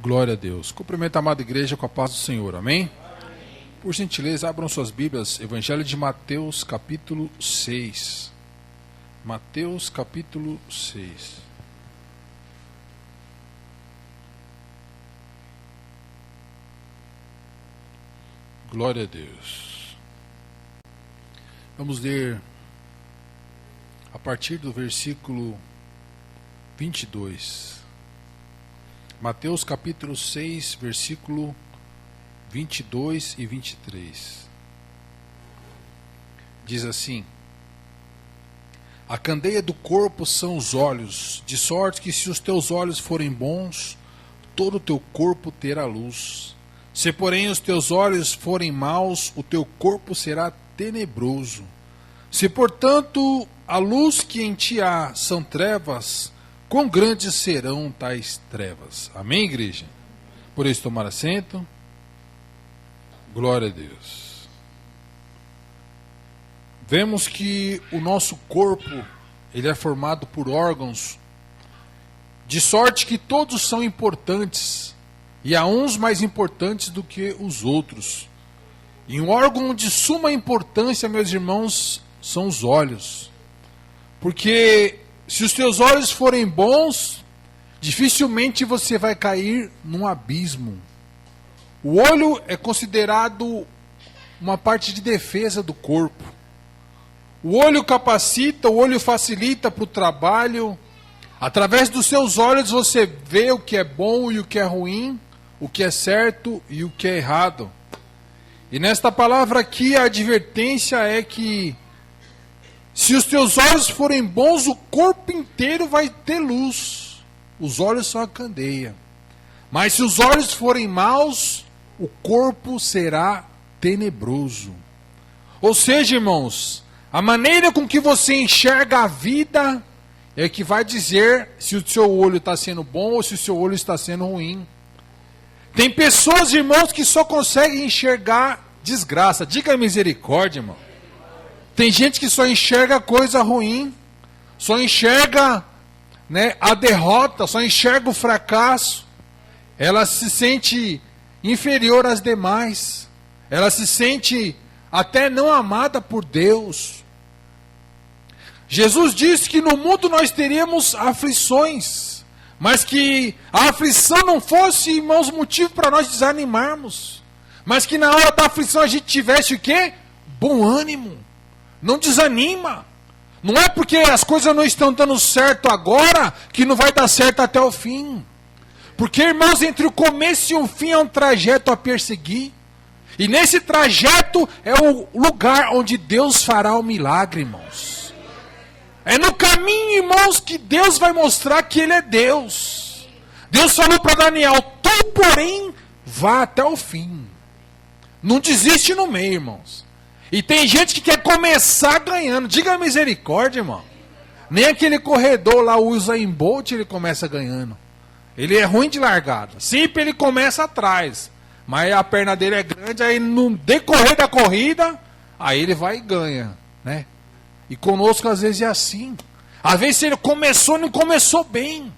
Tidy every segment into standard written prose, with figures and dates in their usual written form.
Glória a Deus. Cumprimento a amada igreja com a paz do Senhor. Amém? Por gentileza, abram suas Bíblias. Evangelho de Mateus, capítulo 6. Mateus, capítulo 6. Glória a Deus. Vamos ler a partir do versículo 22. Mateus capítulo 6, versículo 22 e 23. Diz assim: A candeia do corpo são os olhos, de sorte que se os teus olhos forem bons, todo o teu corpo terá luz. Se porém os teus olhos forem maus, o teu corpo será tenebroso. Se portanto a luz que em ti há são trevas, quão grandes serão tais trevas? Amém, igreja? Por isso tomar assento. Glória a Deus. Vemos que o nosso corpo, ele é formado por órgãos, de sorte que todos são importantes, e há uns mais importantes do que os outros. E um órgão de suma importância, meus irmãos, são os olhos. Porque se os teus olhos forem bons, dificilmente você vai cair num abismo. O olho é considerado uma parte de defesa do corpo. O olho capacita, o olho facilita para o trabalho. Através dos seus olhos você vê o que é bom e o que é ruim, o que é certo e o que é errado. E nesta palavra aqui a advertência é que se os teus olhos forem bons, o corpo inteiro vai ter luz. Os olhos são a candeia. Mas se os olhos forem maus, o corpo será tenebroso. Ou seja, irmãos, a maneira com que você enxerga a vida é que vai dizer se o seu olho está sendo bom ou se o seu olho está sendo ruim. Tem pessoas, irmãos, que só conseguem enxergar desgraça. Diga misericórdia, irmão. Tem gente que só enxerga coisa ruim, só enxerga, a derrota, só enxerga o fracasso. Ela se sente inferior às demais. Ela se sente até não amada por Deus. Jesus disse que no mundo nós teríamos aflições, mas que a aflição não fosse, irmãos, motivo para nós desanimarmos. Mas que na hora da aflição a gente tivesse o quê? Bom ânimo. Não desanima. Não é porque as coisas não estão dando certo agora que não vai dar certo até o fim. Porque, irmãos, entre o começo e o fim é um trajeto a perseguir. E nesse trajeto é o lugar onde Deus fará o milagre, irmãos. É no caminho, irmãos, que Deus vai mostrar que Ele é Deus. Deus falou para Daniel: tu, porém, vá até o fim. Não desiste no meio, irmãos. E tem gente que quer começar ganhando. Diga misericórdia, irmão. Nem aquele corredor lá, o Usain Bolt, ele começa ganhando. Ele é ruim de largada. Sempre ele começa atrás. Mas a perna dele é grande, aí no decorrer da corrida, aí ele vai e ganha, né? E conosco às vezes é assim. Às vezes ele começou, não começou bem.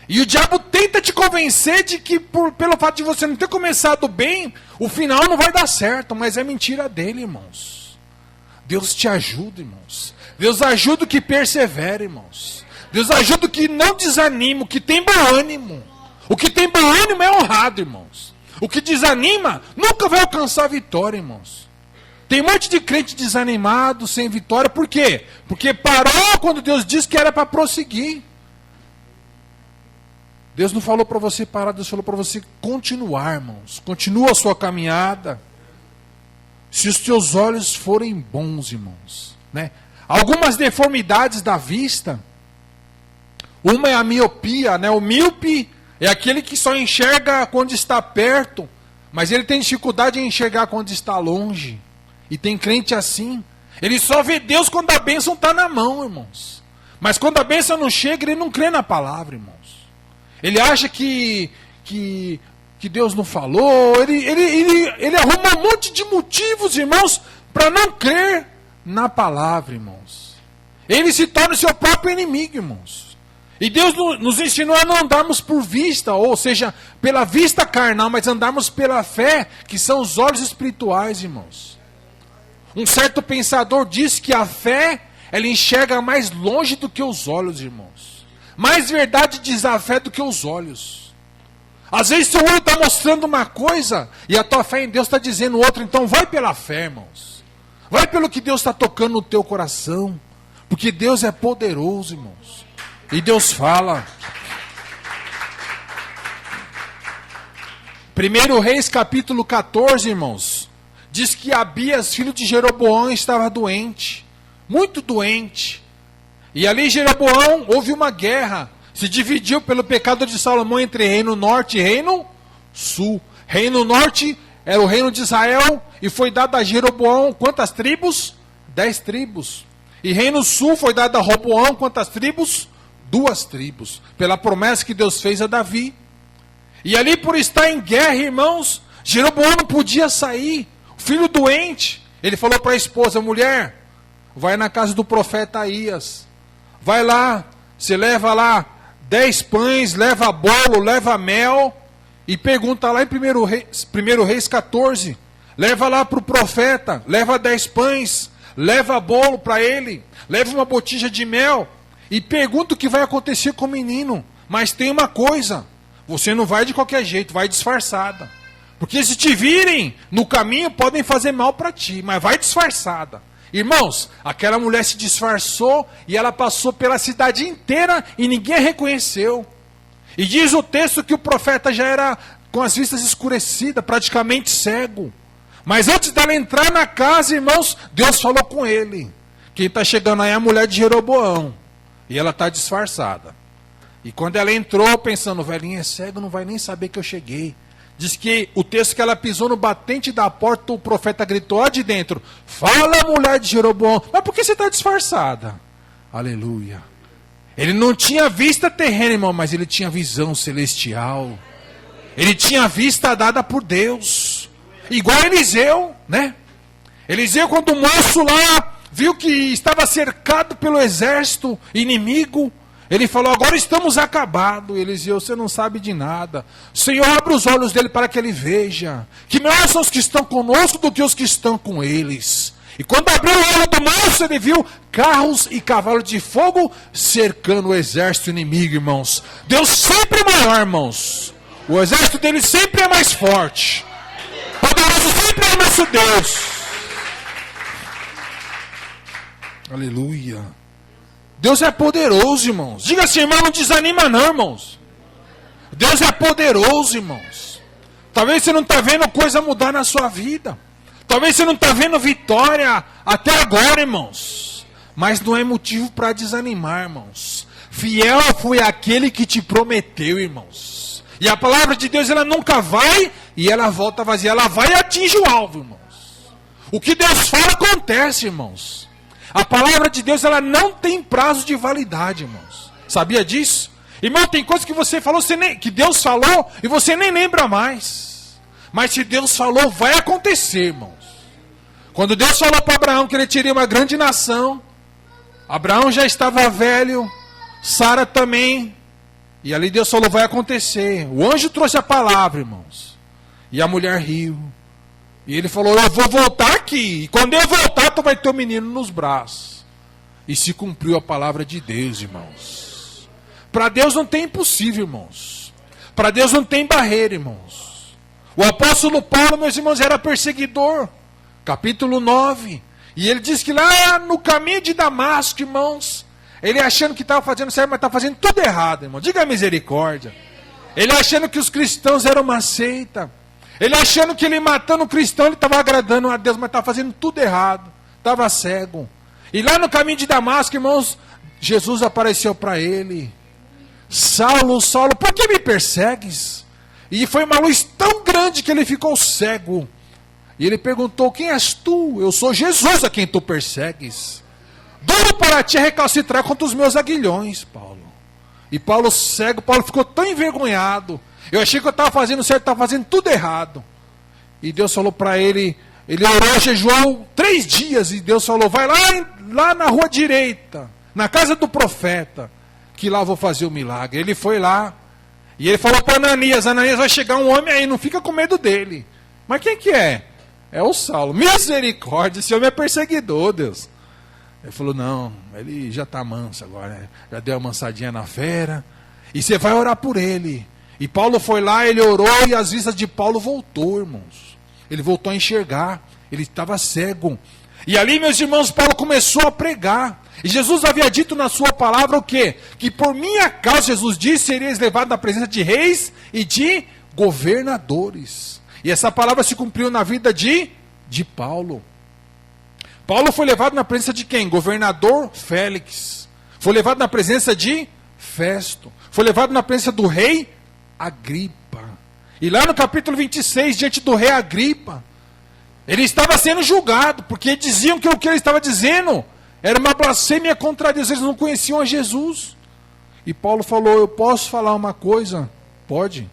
E o diabo tenta te convencer de que pelo fato de você não ter começado bem, o final não vai dar certo, mas é mentira dele, irmãos. Deus te ajuda, irmãos. Deus ajuda o que persevera, irmãos. Deus ajuda o que não desanima, o que tem bom ânimo. O que tem bom ânimo é honrado, irmãos. O que desanima nunca vai alcançar a vitória, irmãos. Tem um monte de crente desanimado, sem vitória, por quê? Porque parou quando Deus disse que era para prosseguir. Deus não falou para você parar, Deus falou para você continuar, irmãos. Continua a sua caminhada. Se os teus olhos forem bons, irmãos, Algumas deformidades da vista, uma é a miopia, O míope é aquele que só enxerga quando está perto, mas ele tem dificuldade em enxergar quando está longe. E tem crente assim. Ele só vê Deus quando a bênção está na mão, irmãos. Mas quando a bênção não chega, ele não crê na palavra, irmãos. Ele acha que Deus não falou. Ele arruma um monte de motivos, irmãos, para não crer na palavra, irmãos. Ele se torna o seu próprio inimigo, irmãos. E Deus nos ensinou a não andarmos por vista, ou seja, pela vista carnal, mas andarmos pela fé, que são os olhos espirituais, irmãos. Um certo pensador disse que a fé, ela enxerga mais longe do que os olhos, irmãos. Mais verdade diz a fé do que os olhos. Às vezes seu olho está mostrando uma coisa, e a tua fé em Deus está dizendo outra, então vai pela fé, irmãos. Vai pelo que Deus está tocando no teu coração, porque Deus é poderoso, irmãos. E Deus fala. 1 Reis capítulo 14, irmãos, diz que Abias, filho de Jeroboão, estava doente, muito doente. E ali em Jeroboão houve uma guerra, se dividiu pelo pecado de Salomão entre reino norte e reino sul. Reino norte era o reino de Israel e foi dado a Jeroboão quantas tribos? 10 tribos. E reino sul foi dado a Roboão quantas tribos? 2 tribos, pela promessa que Deus fez a Davi. E ali por estar em guerra, irmãos, Jeroboão não podia sair. O filho doente, ele falou para a esposa: mulher, vai na casa do profeta Aías. Vai lá, você leva lá 10 pães, leva bolo, leva mel. E pergunta lá em 1 Reis 14. Leva lá para o profeta, leva 10 pães, leva bolo para ele, leva uma botija de mel. E pergunta o que vai acontecer com o menino. Mas tem uma coisa: você não vai de qualquer jeito, vai disfarçada. Porque se te virem no caminho, podem fazer mal para ti, mas vai disfarçada. Irmãos, aquela mulher se disfarçou e ela passou pela cidade inteira e ninguém a reconheceu. E diz o texto que o profeta já era com as vistas escurecidas, praticamente cego. Mas antes dela entrar na casa, irmãos, Deus falou com ele. Quem está chegando aí é a mulher de Jeroboão. E ela está disfarçada. E quando ela entrou, pensando, o velhinho é cego, não vai nem saber que eu cheguei. Diz que o texto que ela pisou no batente da porta, o profeta gritou lá de dentro: fala, mulher de Jeroboão, mas por que você está disfarçada? Aleluia. Ele não tinha vista terrena, irmão, mas ele tinha visão celestial. Ele tinha vista dada por Deus. Igual Eliseu, né? Eliseu, quando o moço lá viu que estava cercado pelo exército inimigo, ele falou: agora estamos acabados. Eliseu: você não sabe de nada. O Senhor abre os olhos dele para que ele veja que melhor são os que estão conosco do que os que estão com eles. E quando abriu o olho do moço, ele viu carros e cavalos de fogo cercando o exército inimigo, irmãos. Deus sempre é maior, irmãos. O exército dele sempre é mais forte. Poderoso sempre é o nosso Deus. Aleluia. Deus é poderoso, irmãos. Diga assim, irmão, não desanima não, irmãos. Deus é poderoso, irmãos. Talvez você não está vendo coisa mudar na sua vida. Talvez você não está vendo vitória até agora, irmãos. Mas não é motivo para desanimar, irmãos. Fiel foi aquele que te prometeu, irmãos. E a palavra de Deus, ela nunca vai e ela volta vazia. Ela vai e atinge o alvo, irmãos. O que Deus fala acontece, irmãos. A palavra de Deus, ela não tem prazo de validade, irmãos. Sabia disso? Irmão, tem coisa que você falou, que Deus falou, e você nem lembra mais. Mas se Deus falou, vai acontecer, irmãos. Quando Deus falou para Abraão que ele teria uma grande nação, Abraão já estava velho, Sara também. E ali Deus falou, vai acontecer. O anjo trouxe a palavra, irmãos. E a mulher riu. E ele falou, eu vou voltar aqui. E quando eu voltar, tu vai ter um menino nos braços. E se cumpriu a palavra de Deus, irmãos. Para Deus não tem impossível, irmãos. Para Deus não tem barreira, irmãos. O apóstolo Paulo, meus irmãos, era perseguidor. Capítulo 9. E ele diz que lá no caminho de Damasco, irmãos, ele achando que estava fazendo certo, mas estava fazendo tudo errado, irmão. Diga a misericórdia. Ele achando que os cristãos eram uma seita. Ele achando que ele matando o cristão, ele estava agradando a Deus, mas estava fazendo tudo errado. Estava cego. E lá no caminho de Damasco, irmãos, Jesus apareceu para ele. Saulo, Saulo, por que me persegues? E foi uma luz tão grande que ele ficou cego. E ele perguntou, quem és tu? Eu sou Jesus a quem tu persegues. Duro para ti recalcitrar contra os meus aguilhões, Paulo. E Paulo cego, Paulo ficou tão envergonhado. Eu achei que eu estava fazendo certo, estava fazendo tudo errado. E Deus falou para ele, ele orou, jejuou 3 dias. E Deus falou, vai lá na rua direita, na casa do profeta, que lá eu vou fazer o milagre. Ele foi lá, e ele falou para Ananias, Ananias, vai chegar um homem aí, não fica com medo dele. Mas quem que é? É o Saulo. Misericórdia, esse homem é perseguidor, Deus. Ele falou, não, ele já está manso agora, né? Já deu uma mansadinha na fera, e você vai orar por ele. E Paulo foi lá, ele orou, e as vistas de Paulo voltou, irmãos. Ele voltou a enxergar, ele estava cego. E ali, meus irmãos, Paulo começou a pregar. E Jesus havia dito na sua palavra o quê? Que por minha causa, Jesus disse, serias levado na presença de reis e de governadores. E essa palavra se cumpriu na vida de Paulo. Paulo foi levado na presença de quem? Governador Félix. Foi levado na presença de Festo. Foi levado na presença do rei Agripa. E lá no capítulo 26, diante do rei Agripa, ele estava sendo julgado, porque diziam que o que ele estava dizendo era uma blasfêmia contra Deus, eles não conheciam a Jesus. E Paulo falou, eu posso falar uma coisa? Pode.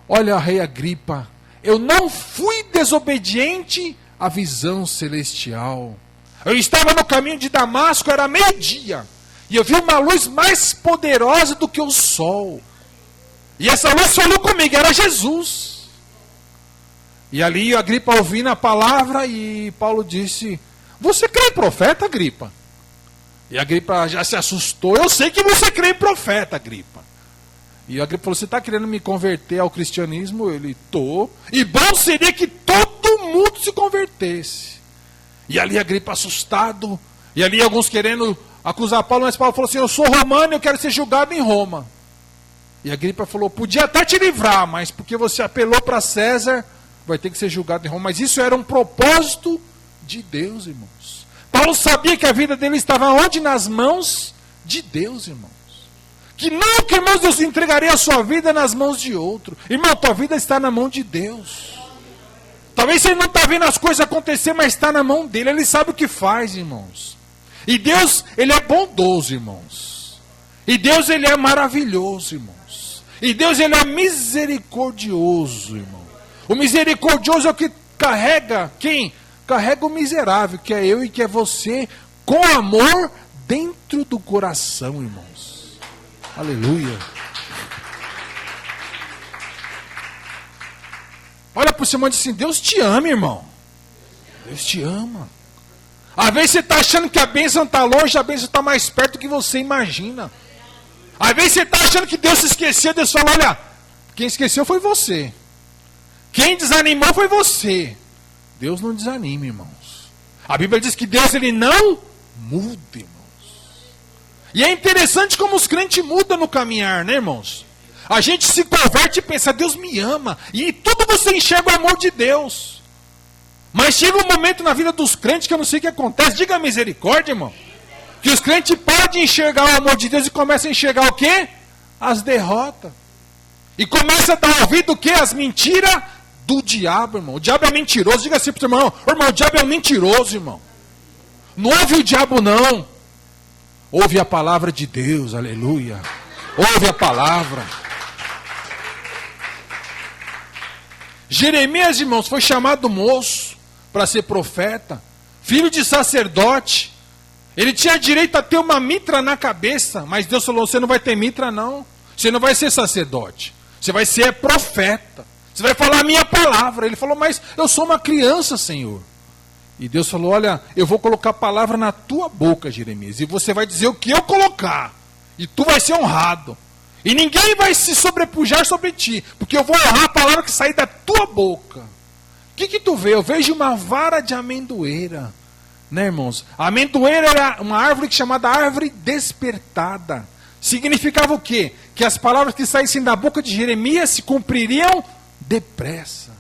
Olha, rei Agripa, eu não fui desobediente à visão celestial. Eu estava no caminho de Damasco, era meio-dia, e eu vi uma luz mais poderosa do que o sol. E essa luz falou comigo, era Jesus. E ali Agripa ouvindo a palavra, e Paulo disse, você crê em profeta, Agripa? E Agripa já se assustou, eu sei que você crê em profeta, Agripa. E Agripa falou, você está querendo me converter ao cristianismo? Ele, tô. E bom seria que todo mundo se convertesse. E ali Agripa assustado, e ali alguns querendo acusar Paulo, mas Paulo falou assim, eu sou romano e eu quero ser julgado em Roma. E Agripa falou, podia até te livrar, mas porque você apelou para César, vai ter que ser julgado em Roma. Mas isso era um propósito de Deus, irmãos. Paulo sabia que a vida dele estava onde? Nas mãos de Deus, irmãos. Que nunca, irmãos, Deus entregaria a sua vida nas mãos de outro. Irmão, tua vida está na mão de Deus. Talvez você não está vendo as coisas acontecer, mas está na mão dele. Ele sabe o que faz, irmãos. E Deus, ele é bondoso, irmãos. E Deus, ele é maravilhoso, irmãos. E Deus, ele é misericordioso, irmão. O misericordioso é o que carrega, quem? Carrega o miserável, que é eu e que é você, com amor dentro do coração, irmãos. Aleluia. Olha para o seu irmão e diz assim, Deus te ama, irmão. Deus te ama. Às vezes você está achando que a bênção está longe, a bênção está mais perto do que você imagina. Às vezes você está achando que Deus se esqueceu, Deus fala, olha, quem esqueceu foi você. Quem desanimou foi você. Deus não desanima, irmãos. A Bíblia diz que Deus, ele não muda, irmãos. E é interessante como os crentes mudam no caminhar, né, irmãos? A gente se converte e pensa, Deus me ama. E tudo você enxerga o amor de Deus. Mas chega um momento na vida dos crentes que eu não sei o que acontece. Diga misericórdia, irmão. Que os crentes param de enxergar o amor de Deus e começam a enxergar o quê? As derrotas. E começa a dar ouvido o quê? As mentiras do diabo, irmão. O diabo é mentiroso. Diga assim para o seu irmão, irmão, o diabo é um mentiroso, irmão. Não ouve o diabo, não. Ouve a palavra de Deus, aleluia. Ouve a palavra. Jeremias, irmãos, foi chamado moço para ser profeta, filho de sacerdote. Ele tinha direito a ter uma mitra na cabeça, mas Deus falou, você não vai ter mitra não. Você não vai ser sacerdote. Você vai ser profeta. Você vai falar a minha palavra. Ele falou, mas eu sou uma criança, Senhor. E Deus falou, olha, eu vou colocar a palavra na tua boca, Jeremias. E você vai dizer o que eu colocar. E tu vai ser honrado. E ninguém vai se sobrepujar sobre ti. Porque eu vou honrar a palavra que sair da tua boca. O que tu vê? Eu vejo uma vara de amendoeira. Né, irmãos? A amendoeira era uma árvore chamada árvore despertada. Significava o quê? Que as palavras que saíssem da boca de Jeremias se cumpririam depressa.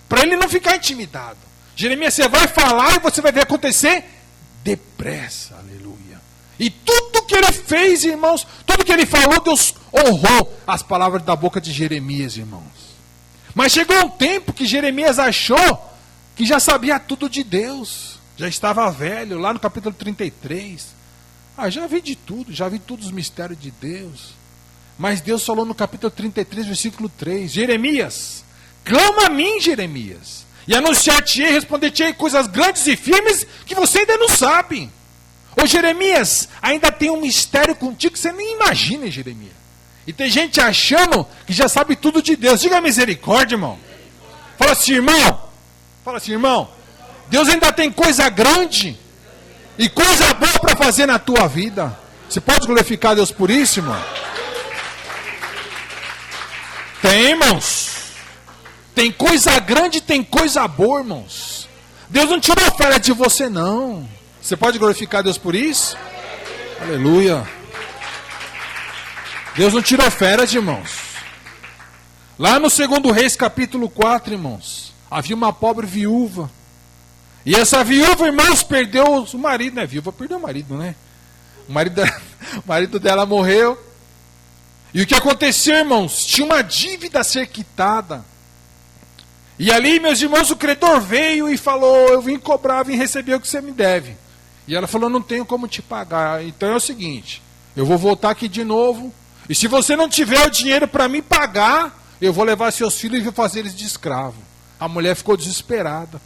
Para ele não ficar intimidado. Jeremias, você vai falar e você vai ver acontecer depressa. Aleluia. E tudo que ele fez, irmãos, tudo que ele falou, Deus honrou as palavras da boca de Jeremias, irmãos. Mas chegou um tempo que Jeremias achou que já sabia tudo de Deus. Já estava velho, lá no capítulo 33. Já vi de tudo, já vi todos os mistérios de Deus. Mas Deus falou no capítulo 33, versículo 3. Jeremias, clama a mim, Jeremias, e anunciar-te-ei, responder-te-ei coisas grandes e firmes que você ainda não sabe. Ô Jeremias, ainda tem um mistério contigo que você nem imagina, Jeremias. E tem gente achando que já sabe tudo de Deus. Diga misericórdia, irmão. Fala assim, irmão. Fala assim, irmão. Deus ainda tem coisa grande e coisa boa para fazer na tua vida. Você pode glorificar a Deus por isso, irmão? Tem, irmãos. Tem coisa grande e tem coisa boa, irmãos. Deus não tirou férias de você, não. Você pode glorificar a Deus por isso? Aleluia. Deus não tirou férias, irmãos. Lá no 2 Reis, capítulo 4, irmãos, havia uma pobre viúva. E essa viúva, irmãos, perdeu o marido, né? Viúva perdeu o marido, né? O marido dela morreu. E o que aconteceu, irmãos? Tinha uma dívida a ser quitada. E ali, meus irmãos, o credor veio e falou: eu vim cobrar, vim receber o que você me deve. E ela falou: não tenho como te pagar. Então é o seguinte, eu vou voltar aqui de novo. E se você não tiver o dinheiro para me pagar, eu vou levar seus filhos e vou fazer eles de escravo. A mulher ficou desesperada.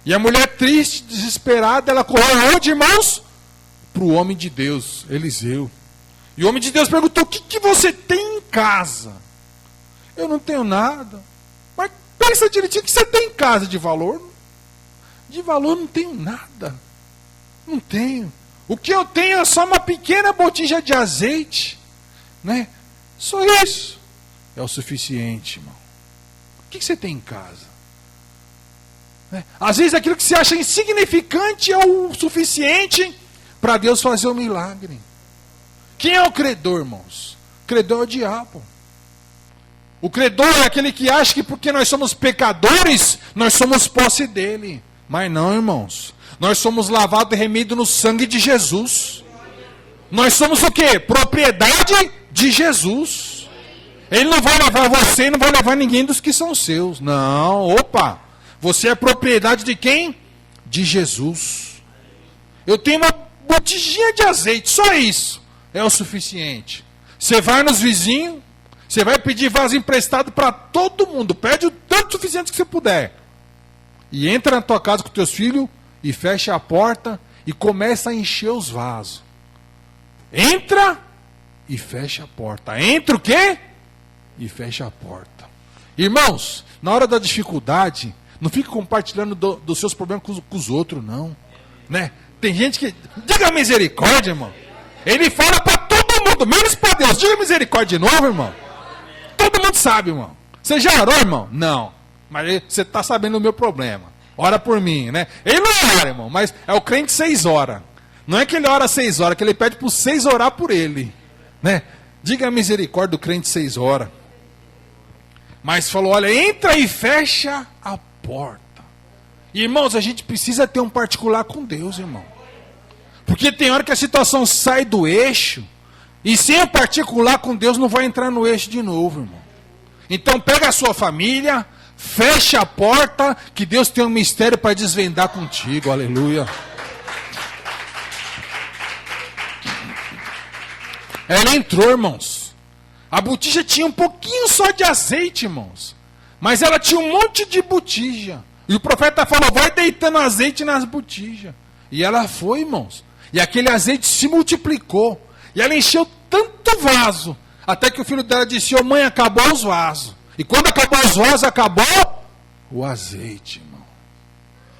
E a mulher triste, desesperada, ela correu onde, irmãos? Para o homem de Deus, Eliseu. E o homem de Deus perguntou: o que você tem em casa? Eu não tenho nada. Mas pensa direitinho, o que você tem em casa de valor? De valor não tenho nada. Não tenho. O que eu tenho é só uma pequena botija de azeite. Né? Só isso. É o suficiente, irmão. O que você tem em casa? Né? Às vezes aquilo que você acha insignificante é o suficiente para Deus fazer o milagre. Quem é o credor, irmãos? O credor é o diabo. O credor é aquele que acha que porque nós somos pecadores, nós somos posse dele. Mas não, irmãos. Nós somos lavados e remidos no sangue de Jesus. Nós somos o quê? Propriedade de Jesus. Ele não vai levar você e não vai levar ninguém dos que são seus. Não, opa. Você é propriedade de quem? De Jesus. Eu tenho uma botijinha de azeite, só isso. É o suficiente. Você vai nos vizinhos, você vai pedir vaso emprestado para todo mundo. Pede o tanto suficiente que você puder. E entra na tua casa com teus filhos e fecha a porta e começa a encher os vasos. Entra e fecha a porta. Entra o quê? E fecha a porta. Irmãos, na hora da dificuldade, não fique compartilhando dos seus problemas com os outros, não. Né? Tem gente que... Diga misericórdia, irmão. Ele fala para todo mundo, menos para Deus. Diga misericórdia de novo, irmão. Todo mundo sabe, irmão. Você já orou, irmão? Não. Mas você está sabendo o meu problema. Ora por mim, né? Ele não ora, irmão, mas é o crente 6 horas. Não é que ele ora 6 horas, que ele pede para os 6 orar por ele. Né? Diga a misericórdia do crente 6 horas. Mas falou, olha, entra e fecha a porta. Irmãos, a gente precisa ter um particular com Deus, irmão. Porque tem hora que a situação sai do eixo, e sem o particular com Deus não vai entrar no eixo de novo, irmão. Então pega a sua família, fecha a porta, que Deus tem um mistério para desvendar contigo, aleluia. Ela entrou, irmãos. A botija tinha um pouquinho só de azeite, irmãos. Mas ela tinha um monte de botija. E o profeta falou, vai deitando azeite nas botijas. E ela foi, irmãos. E aquele azeite se multiplicou. E ela encheu tanto vaso. Até que o filho dela disse, ô mãe, acabou os vasos. E quando acabou os vasos, acabou o azeite, irmão.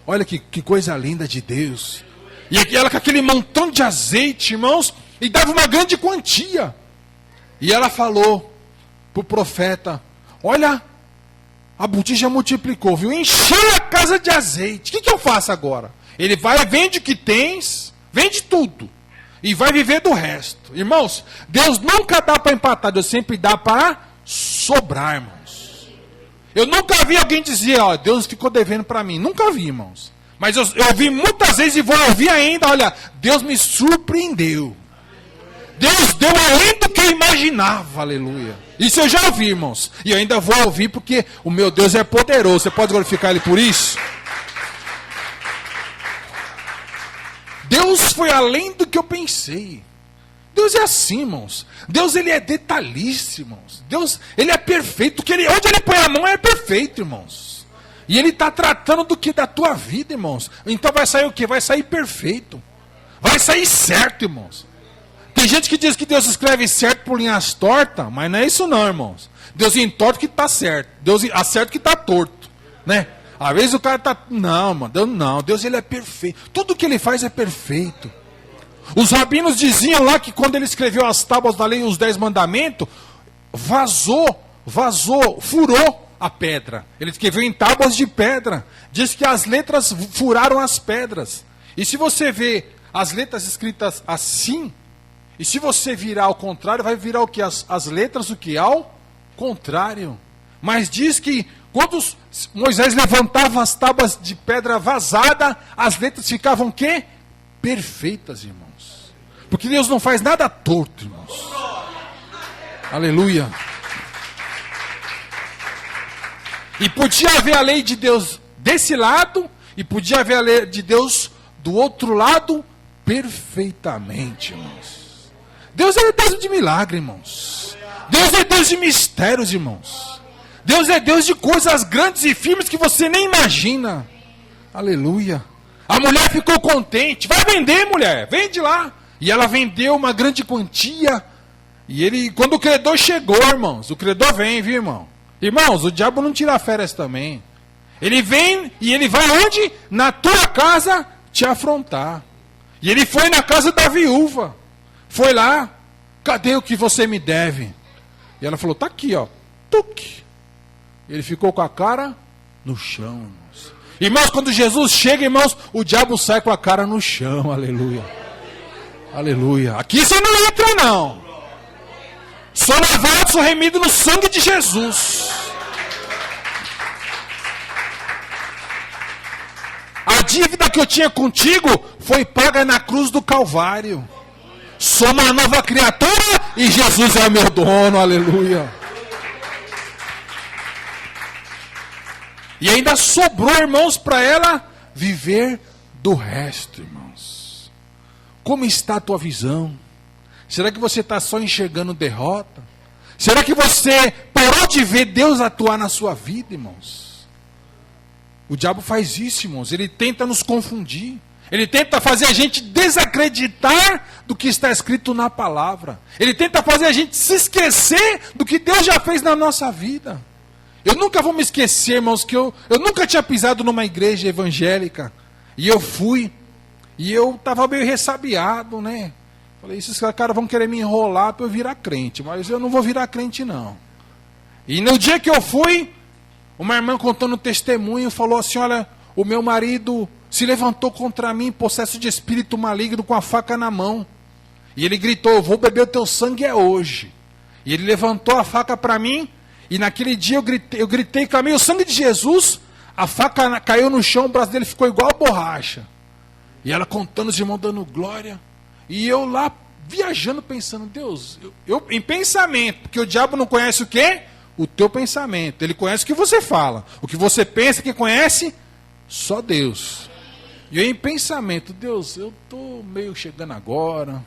Olha que coisa linda de Deus. E ela com aquele montão de azeite, irmãos, e dava uma grande quantia. E ela falou para o profeta, olha, a botija multiplicou, viu? Encheu a casa de azeite. O que eu faço agora? Ele vai, vende o que tens, vende tudo. E vai viver do resto. Irmãos, Deus nunca dá para empatar, Deus sempre dá para sobrar, irmãos. Eu nunca vi alguém dizer, ó, Deus ficou devendo para mim. Nunca vi, irmãos. Mas eu ouvi muitas vezes e vou ouvir ainda, olha, Deus me surpreendeu. Deus deu além do que eu imaginava, aleluia. Isso eu já ouvi, irmãos. E eu ainda vou ouvir porque o meu Deus é poderoso. Você pode glorificar Ele por isso? Deus foi além do que eu pensei. Deus é assim, irmãos. Deus, Ele é detalhista, irmãos. Deus, Ele é perfeito. Onde Ele põe a mão é perfeito, irmãos. E Ele está tratando do que da tua vida, irmãos. Então vai sair o quê? Vai sair perfeito. Vai sair certo, irmãos. Tem gente que diz que Deus escreve certo por linhas tortas, mas não é isso não, irmãos. Deus entorta o que está certo. Deus acerta o que está torto, né? Às vezes o cara está... Não, mano, Deus não. Deus, ele é perfeito. Tudo que ele faz é perfeito. Os rabinos diziam lá que quando ele escreveu as tábuas da lei e os 10 mandamentos, furou a pedra. Ele escreveu em tábuas de pedra. Diz que as letras furaram as pedras. E se você vê as letras escritas assim, e se você virar ao contrário, vai virar o que? As letras o que? Ao contrário. Mas diz que quando Moisés levantava as tábuas de pedra vazada, as letras ficavam o quê? Perfeitas, irmãos. Porque Deus não faz nada torto, irmãos. Aleluia. E podia haver a lei de Deus desse lado, e podia haver a lei de Deus do outro lado, perfeitamente, irmãos. Deus é Deus de milagre, irmãos. Deus é Deus de mistérios, irmãos. Deus é Deus de coisas grandes e firmes que você nem imagina. Aleluia. A mulher ficou contente. Vai vender, mulher. Vende lá. E ela vendeu uma grande quantia. E quando o credor chegou, irmãos. O credor vem, viu, irmão? Irmãos, o diabo não tira férias também. Ele vem e ele vai onde? Na tua casa te afrontar. E ele foi na casa da viúva. Foi lá. Cadê o que você me deve? E ela falou, tá aqui, ó. Tuc. Ele ficou com a cara no chão, irmãos. Irmãos, quando Jesus chega, irmãos, o diabo sai com a cara no chão. Aleluia. Aleluia. Aqui você não entra, não. Sou lavado, sou remido no sangue de Jesus. A dívida que eu tinha contigo foi paga na cruz do Calvário. Sou uma nova criatura e Jesus é o meu dono. Aleluia. E ainda sobrou, irmãos, para ela viver do resto, irmãos. Como está a tua visão? Será que você está só enxergando derrota? Será que você parou de ver Deus atuar na sua vida, irmãos? O diabo faz isso, irmãos. Ele tenta nos confundir. Ele tenta fazer a gente desacreditar do que está escrito na palavra. Ele tenta fazer a gente se esquecer do que Deus já fez na nossa vida. Eu nunca vou me esquecer, irmãos, que eu nunca tinha pisado numa igreja evangélica. E eu fui. E eu estava meio ressabiado, né? Falei, esses caras vão querer me enrolar para eu virar crente. Mas eu não vou virar crente, não. E no dia que eu fui, uma irmã contando testemunho, falou assim, olha, o meu marido se levantou contra mim, possesso de espírito maligno, com a faca na mão. E ele gritou, eu vou beber o teu sangue é hoje. E ele levantou a faca para mim. E naquele dia eu gritei, clamei o sangue de Jesus, a faca caiu no chão, o braço dele ficou igual a borracha. E ela contando, os irmãos dando glória. E eu lá viajando, pensando, Deus, eu em pensamento, porque o diabo não conhece o quê? O teu pensamento. Ele conhece o que você fala. O que você pensa que conhece, só Deus. E eu em pensamento, Deus, eu estou meio chegando agora,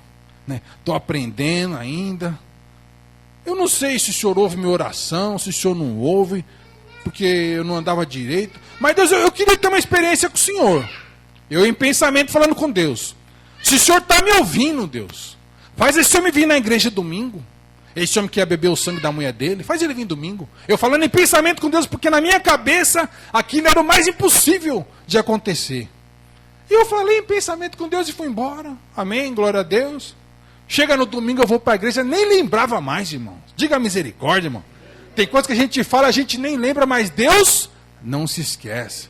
né? Estou aprendendo ainda. Eu não sei se o senhor ouve minha oração, se o senhor não ouve, porque eu não andava direito. Mas Deus, eu queria ter uma experiência com o senhor. Eu em pensamento falando com Deus. Se o senhor está me ouvindo, Deus, faz esse homem vir na igreja domingo. Esse homem que ia beber o sangue da mulher dele, faz ele vir domingo. Eu falando em pensamento com Deus, porque na minha cabeça aquilo era o mais impossível de acontecer. E eu falei em pensamento com Deus e fui embora. Amém, glória a Deus. Chega no domingo, eu vou para a igreja, nem lembrava mais, irmão. Diga a misericórdia, irmão. Tem coisas que a gente fala, a gente nem lembra, mas Deus não se esquece.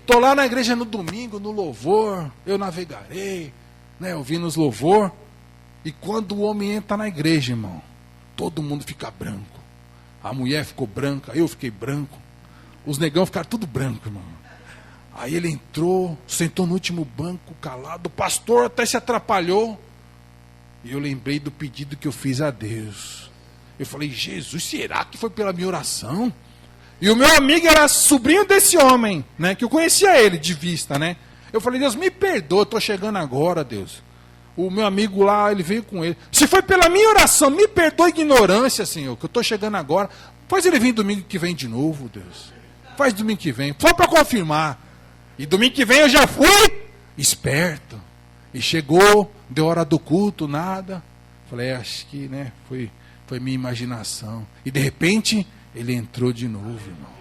Estou lá na igreja no domingo, no louvor, eu navegarei, né, ouvindo os louvor. E quando o homem entra na igreja, irmão, todo mundo fica branco. A mulher ficou branca, eu fiquei branco. Os negão ficaram tudo branco, irmão. Aí ele entrou, sentou no último banco, calado. O pastor até se atrapalhou. E eu lembrei do pedido que eu fiz a Deus. Eu falei, Jesus, será que foi pela minha oração? E o meu amigo era sobrinho desse homem, né? Que eu conhecia ele de vista, né? Eu falei, Deus, me perdoa, eu estou chegando agora, Deus. O meu amigo lá, ele veio com ele. Se foi pela minha oração, me perdoa a ignorância, Senhor, que eu estou chegando agora. Faz ele vir domingo que vem de novo, Deus. Faz domingo que vem, só para confirmar. E domingo que vem eu já fui esperto. E chegou, deu hora do culto, nada. Falei, acho que foi minha imaginação. E de repente, ele entrou de novo, irmão.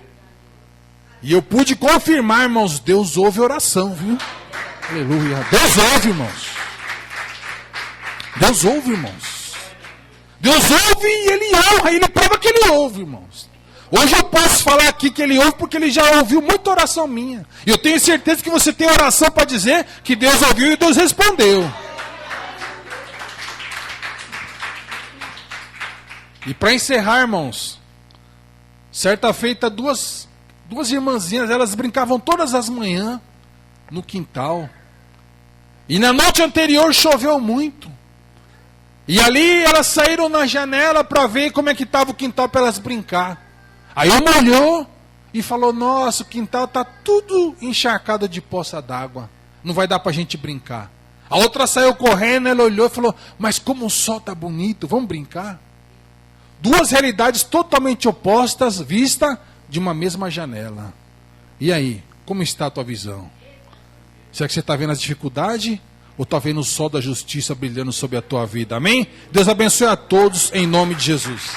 E eu pude confirmar, irmãos, Deus ouve oração, viu? Aleluia. Deus ouve, irmãos. Deus ouve, irmãos. Deus ouve e Ele honra, Ele prova que Ele ouve, irmãos. Hoje eu posso falar aqui que Ele ouve porque Ele já ouviu muita oração minha. E eu tenho certeza que você tem oração para dizer que Deus ouviu e Deus respondeu. E para encerrar, irmãos, certa feita duas irmãzinhas, elas brincavam todas as manhãs no quintal. E na noite anterior choveu muito. E ali elas saíram na janela para ver como é que estava o quintal para elas brincar. Aí uma olhou e falou, nossa, o quintal está tudo encharcado de poça d'água. Não vai dar para a gente brincar. A outra saiu correndo, ela olhou e falou, mas como o sol está bonito, vamos brincar? Duas realidades totalmente opostas, vistas de uma mesma janela. E aí, como está a tua visão? Será que você está vendo as dificuldades? Ou está vendo o sol da justiça brilhando sobre a tua vida? Amém? Deus abençoe a todos em nome de Jesus.